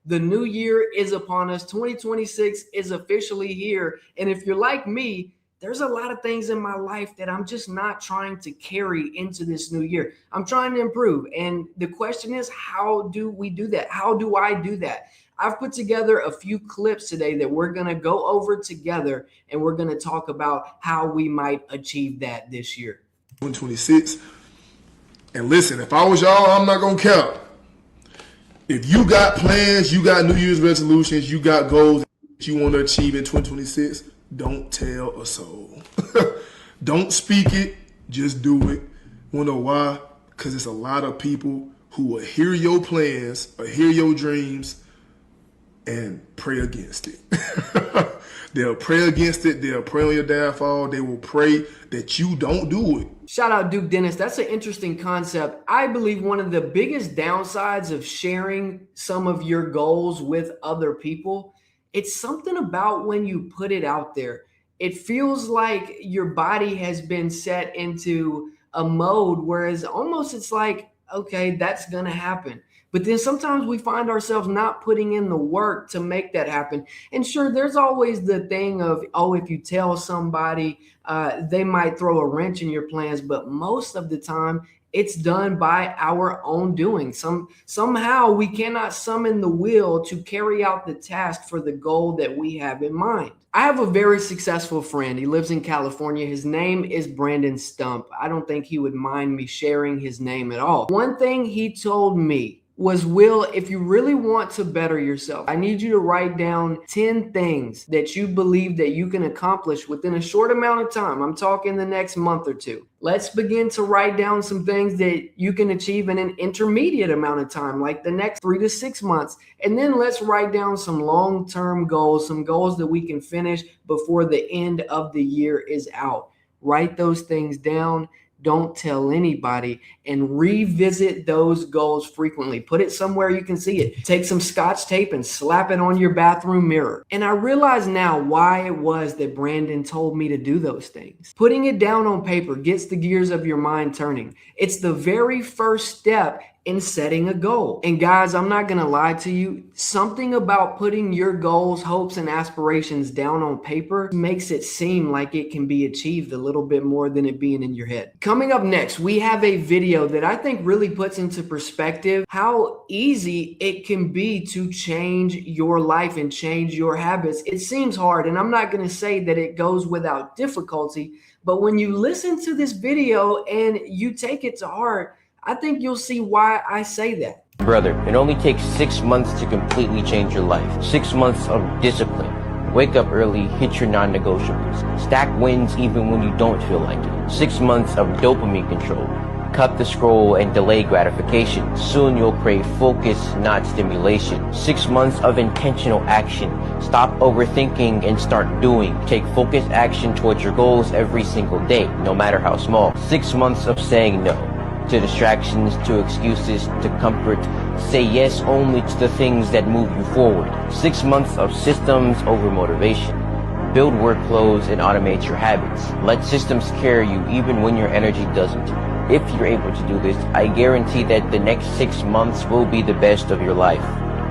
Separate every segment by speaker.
Speaker 1: The new year is upon us. 2026 is officially here. And if you're like me, there's a lot of things in my life that I'm just not trying to carry into this new year. I'm trying to improve. And the question is, how do we do that? How do I do that? I've put together a few clips today that we're going to go over together, and we're going to talk about how we might achieve that this year.
Speaker 2: 2026. And listen, if I was y'all, I'm not going to count. If you got plans, you got New Year's resolutions, you got goals that you want to achieve in 2026, don't tell a soul. Don't speak it, just do it. Want to know why? Because it's a lot of people who will hear your plans or hear your dreams and pray against it. They'll pray against it. They'll pray on your downfall. They will pray that you don't do it.
Speaker 1: Shout out Duke Dennis. That's an interesting concept. I believe one of the biggest downsides of sharing some of your goals with other people, it's something about when you put it out there. It feels like your body has been set into a mode, whereas almost it's like, okay, that's going to happen. But then sometimes we find ourselves not putting in the work to make that happen. And sure, there's always the thing of, oh, if you tell somebody, they might throw a wrench in your plans. But most of the time, it's done by our own doing. Somehow we cannot summon the will to carry out the task for the goal that we have in mind. I have a very successful friend. He lives in California. His name is Brandon Stump. I don't think he would mind me sharing his name at all. One thing he told me was, Will, if you really want to better yourself, I need you to write down 10 things that you believe that you can accomplish within a short amount of time. I'm talking the next month or two. Let's begin to write down some things that you can achieve in an intermediate amount of time, like the next 3 to 6 months. And then let's write down some long-term goals, some goals that we can finish before the end of the year is out. Write those things down. Don't tell anybody, and revisit those goals frequently. Put it somewhere you can see it. Take some Scotch tape and slap it on your bathroom mirror. And I realize now why it was that Brandon told me to do those things. Putting it down on paper gets the gears of your mind turning. It's the very first step in setting a goal. And guys, I'm not gonna lie to you, something about putting your goals, hopes, and aspirations down on paper makes it seem like it can be achieved a little bit more than it being in your head. Coming up next, we have a video that I think really puts into perspective how easy it can be to change your life and change your habits. It seems hard, and I'm not gonna say that it goes without difficulty, but when you listen to this video and you take it to heart, I think you'll see why I say that.
Speaker 3: Brother, it only takes 6 months to completely change your life. 6 months of discipline. Wake up early, hit your non-negotiables. Stack wins even when you don't feel like it. 6 months of dopamine control. Cut the scroll and delay gratification. Soon you'll crave focus, not stimulation. 6 months of intentional action. Stop overthinking and start doing. Take focused action towards your goals every single day, no matter how small. 6 months of saying no. To distractions, to excuses, to comfort. Say yes only to the things that move you forward. 6 months of systems over motivation. Build workflows and automate your habits. Let systems carry you even when your energy doesn't. If you're able to do this, I guarantee that the next 6 months will be the best of your life.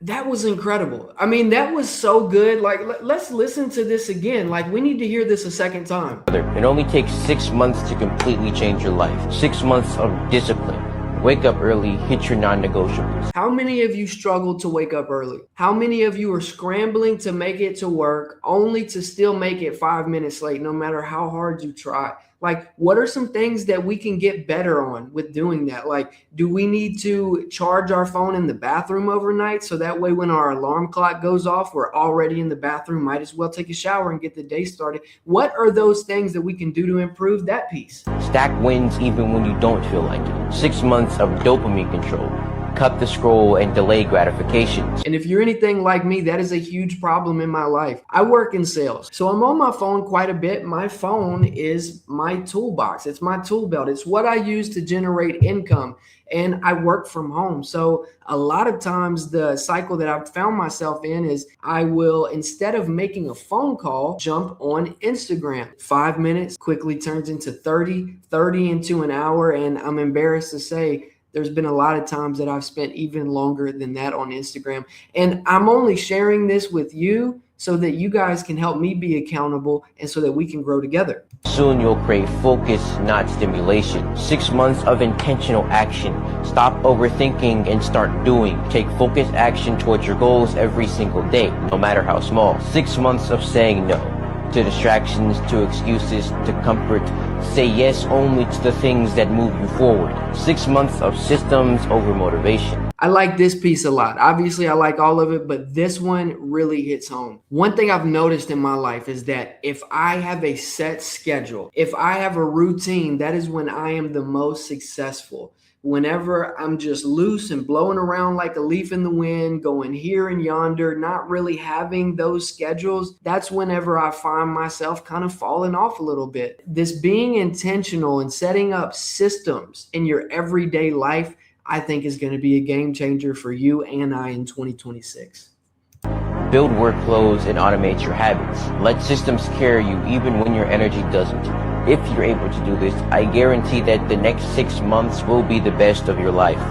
Speaker 1: That was incredible. I mean, that was so good. Like, let's listen to this again. Like, we need to hear this a second time.
Speaker 3: It only takes 6 months to completely change your life. 6 months of discipline. Wake up early, hit your non-negotiables.
Speaker 1: How many of you struggle to wake up early? How many of you are scrambling to make it to work only to still make it 5 minutes late, no matter how hard you try? Like, what are some things that we can get better on with doing that? Like, do we need to charge our phone in the bathroom overnight so that way when our alarm clock goes off, we're already in the bathroom, might as well take a shower and get the day started? What are those things that we can do to improve that piece?
Speaker 3: Stack wins even when you don't feel like it. 6 months of dopamine control. Cut the scroll and delay gratification.
Speaker 1: And if you're anything like me, that is a huge problem in my life. I work in sales, so I'm on my phone quite a bit. My phone is my toolbox. It's my tool belt. It's what I use to generate income. And I work from home. So a lot of times the cycle that I've found myself in is I will, instead of making a phone call, jump on Instagram. 5 minutes quickly turns into 30 into an hour. And I'm embarrassed to say There's been a lot of times that I've spent even longer than that on Instagram. And I'm only sharing this with you so that you guys can help me be accountable and so that we can grow together.
Speaker 3: Soon you'll crave focus, not stimulation. 6 months of intentional action. Stop overthinking and start doing. Take focused action towards your goals every single day, no matter how small. 6 months of saying no to distractions, to excuses, to comfort. Say yes only to the things that move you forward. 6 months of systems over motivation.
Speaker 1: I like this piece a lot. Obviously, I like all of it, but this one really hits home. One thing I've noticed in my life is that if I have a set schedule, if I have a routine, that is when I am the most successful. Whenever I'm just loose and blowing around like a leaf in the wind, going here and yonder, not really having those schedules, that's whenever I find myself kind of falling off a little bit. This being intentional and setting up systems in your everyday life, I think is going to be a game changer for you and I in 2026.
Speaker 3: Build workflows and automate your habits. Let systems carry you even when your energy doesn't. If you're able to do this, I guarantee that the next 6 months will be the best of your life.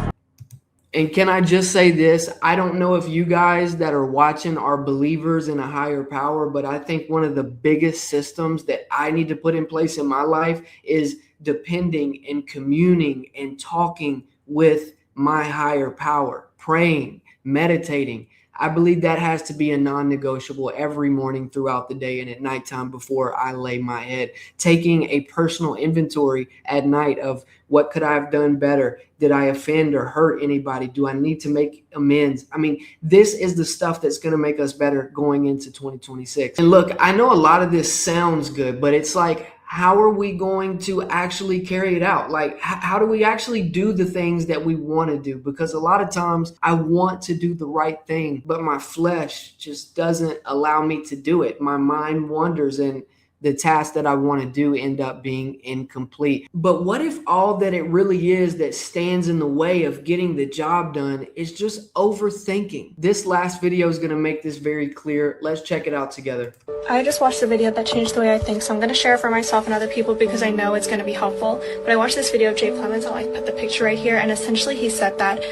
Speaker 1: And can I just say this? I don't know if you guys that are watching are believers in a higher power, but I think one of the biggest systems that I need to put in place in my life is depending and communing and talking with my higher power, praying, meditating. I believe that has to be a non-negotiable every morning throughout the day and at nighttime before I lay my head. Taking a personal inventory at night of what could I have done better? Did I offend or hurt anybody? Do I need to make amends? I mean, this is the stuff that's going to make us better going into 2026. And look, I know a lot of this sounds good, but it's like, how are we going to actually carry it out? Like, how do we actually do the things that we want to do? Because a lot of times I want to do the right thing, but my flesh just doesn't allow me to do it. My mind wanders and the tasks that I want to do end up being incomplete. But what if all that it really is that stands in the way of getting the job done is just overthinking? This last video is going to make this very clear. Let's check it out together.
Speaker 4: I just watched a video that changed the way I think, so I'm going to share it for myself and other people because I know it's going to be helpful. But I watched this video of Jay Clemens. I'll put the picture right here, and essentially he said that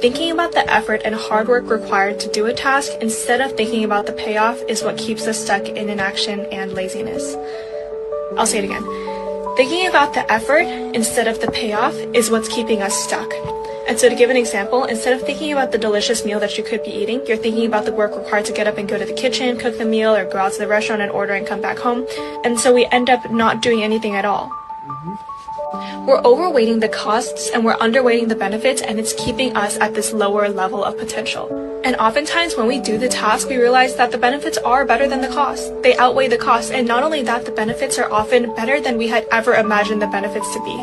Speaker 4: thinking about the effort and hard work required to do a task instead of thinking about the payoff is what keeps us stuck in inaction and laziness. I'll say it again. Thinking about the effort instead of the payoff is what's keeping us stuck. And so to give an example, instead of thinking about the delicious meal that you could be eating, you're thinking about the work required to get up and go to the kitchen, cook the meal, or go out to the restaurant and order and come back home. And so we end up not doing anything at all. We're overweighting the costs and we're underweighting the benefits, and it's keeping us at this lower level of potential. And oftentimes when we do the task, we realize that the benefits are better than the costs. They outweigh the costs. And not only that, the benefits are often better than we had ever imagined the benefits to be.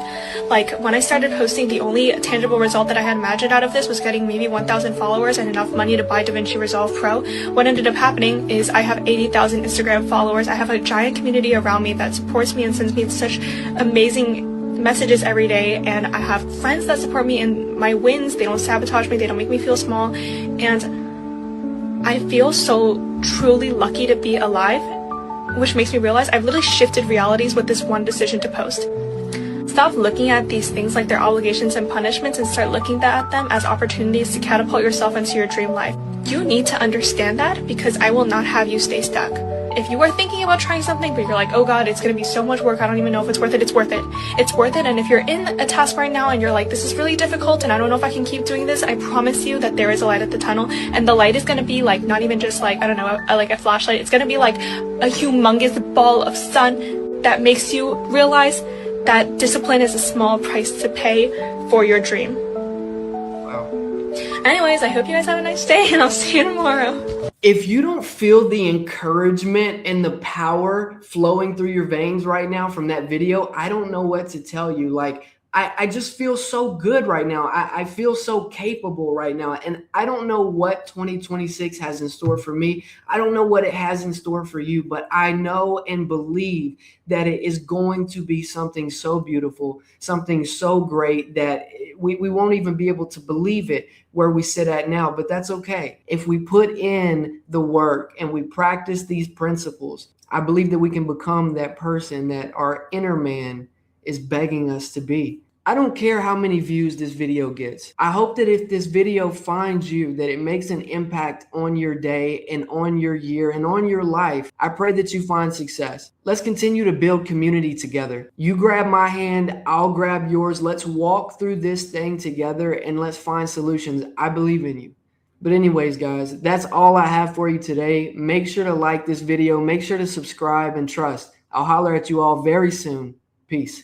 Speaker 4: Like when I started posting, the only tangible result that I had imagined out of this was getting maybe 1,000 followers and enough money to buy DaVinci Resolve Pro. What ended up happening is I have 80,000 Instagram followers. I have a giant community around me that supports me and sends me such amazing messages every day, and I have friends that support me in my wins. They don't sabotage me, they don't make me feel small, and I feel so truly lucky to be alive, which makes me realize I've literally shifted realities with this one decision to post. Stop looking at these things like they're obligations and punishments and start looking at them as opportunities to catapult yourself into your dream life. You need to understand that, because I will not have you stay stuck. If you are thinking about trying something, but you're like, oh God, it's going to be so much work, I don't even know if it's worth it, it's worth it. It's worth it. And if you're in a task right now and you're like, this is really difficult and I don't know if I can keep doing this, I promise you that there is a light at the tunnel. And the light is going to be like, not even just like, I don't know, like a flashlight. It's going to be like a humongous ball of sun that makes you realize that discipline is a small price to pay for your dream.
Speaker 1: Wow.
Speaker 4: Anyways, I hope you guys have a nice day, and I'll see you tomorrow.
Speaker 1: If you don't feel the encouragement and the power flowing through your veins right now from that video, I don't know what to tell you. Like, I just feel so good right now. I feel so capable right now. And I don't know what 2026 has in store for me. I don't know what it has in store for you, but I know and believe that it is going to be something so beautiful, something so great that we won't even be able to believe it where we sit at now, but that's okay. If we put in the work and we practice these principles, I believe that we can become that person that our inner man is begging us to be. I don't care how many views this video gets. I hope that if this video finds you, that it makes an impact on your day and on your year and on your life. I pray that you find success. Let's continue to build community together. You grab my hand, I'll grab yours. Let's walk through this thing together and let's find solutions. I believe in you. But anyways, guys, that's all I have for you today. Make sure to like this video. Make sure to subscribe and trust. I'll holler at you all very soon. Peace.